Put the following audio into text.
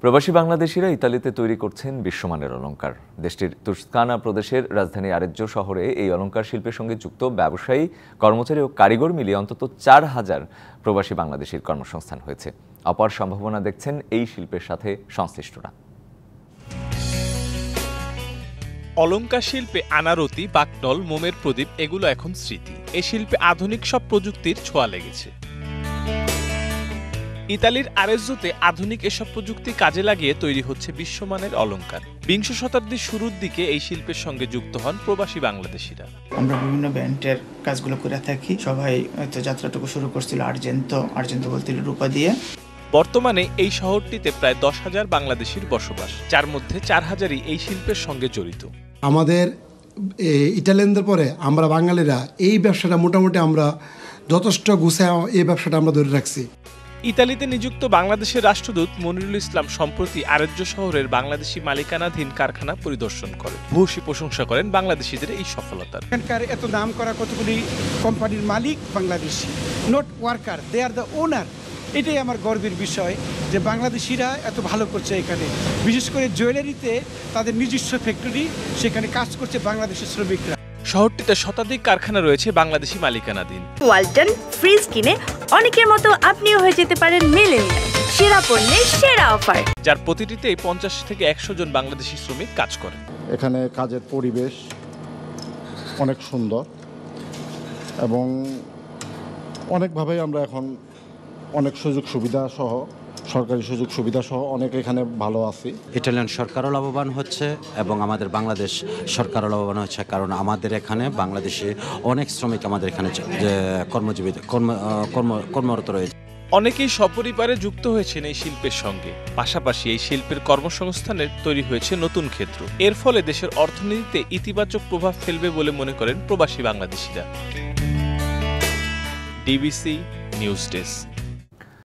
প্রবাসী বাংলাদেশিরা ইতালিতে তৈরি করছেন বিশ্বমানের অলংকার। দেশটির তুস্কানা প্রদেশের রাজধানী আরেজ্জো শহরে এই অলংকার শিল্পের সঙ্গে যুক্ত ব্যবসায়ী, কর্মচারী ও কারিগর মিলিয়ে অন্তত ৪,০০০ প্রবাসী বাংলাদেশির কর্মসংস্থান হয়েছে। অপার সম্ভাবনা দেখছেন এই শিল্পের সাথে সংশ্লিষ্টরা। অলংকার শিল্পে আনারতি, বাকনল, মোমের প্রদীপ এগুলো এখন স্মৃতি। এই শিল্পে আধুনিক সব প্রযুক্তির ছোঁয়া লেগেছে। ইতালির আরেজ্জোতে আধুনিক এসব প্রযুক্তি কাজে লাগিয়ে তৈরি হচ্ছে বিশ্বমানের অলংকার। বিংশ শতাব্দীর শুরুর দিকে এই শিল্পের সঙ্গে যুক্ত হন প্রবাসী বাংলাদেশিরা। আমরা বিভিন্ন ব্যান্ডের কাজগুলো করে থাকি। সবাই হয়তো যাত্রাটুকু শুরু করছিল আর্জেন্তো বলতে রূপা দিয়ে। বর্তমানে এই শহরটিতে প্রায় ১০,০০০ বাংলাদেশির বসবাস, যার মধ্যে ৪,০০০ই এই শিল্পের সঙ্গে জড়িত। আমাদের ইটালিয়ানদের পরে আমরা বাঙালিরা এই ব্যবসাটা মোটামুটি আমরা যথেষ্ট গুছায় এই ব্যবসাটা আমরা ধরে রাখছি। ইতালিতে নিযুক্ত বাংলাদেশের রাষ্ট্রদূত মনিরুল ইসলাম সম্প্রতি আরেজ্জো শহরের বাংলাদেশি মালিকানাধীন কারখানা পরিদর্শন করেন। ভূয়সী প্রশংসা করেন বাংলাদেশিদের এই সফলতার। এখানকার এত নাম করা কতগুলি কোম্পানির মালিক বাংলাদেশি, not worker, they are the owner. এটাই আমার গর্বের বিষয় যে বাংলাদেশিরা এত ভালো করছে এখানে। বিশেষ করে জুয়েলারিতে তাদের নিজস্ব ফ্যাক্টরি, সেখানে কাজ করছে বাংলাদেশের শ্রমিকরা। শহরটিতে শতাধিক কারখানা রয়েছে বাংলাদেশি মালিকানাধীন। ওয়ালটন ফ্রিজ কিনে অনেকের মতো আপনিও হয়ে যেতে পারেন মিলেনিয়াল। সেরা পণ্যের সেরা অফার, যার প্রতিটিতেই ৫০ থেকে ১০০ জন বাংলাদেশি শ্রমিক কাজ করে। এখানে কাজের পরিবেশ অনেক সুন্দর এবং অনেকভাবেই আমরা এখন অনেক সুযোগ সুবিধা সহ, সরকারি সুযোগ সুবিধা সহ অনেক এখানে ভালো আছি। ইটালিয়ান সরকারও লাভবান হচ্ছে এবং আমাদের বাংলাদেশ সরকারও লাভবান হচ্ছে, কারণ আমাদের এখানে বাংলাদেশে অনেক শ্রমিক আমাদের এখানে কর্মরত রয়েছে। অনেকেই সপরিবারে যুক্ত হয়েছেন এই শিল্পের সঙ্গে। পাশাপাশি এই শিল্পের কর্মসংস্থানের তৈরি হয়েছে নতুন ক্ষেত্র। এর ফলে দেশের অর্থনীতিতে ইতিবাচক প্রভাব ফেলবে বলে মনে করেন প্রবাসী বাংলাদেশিরা। DBC news desk.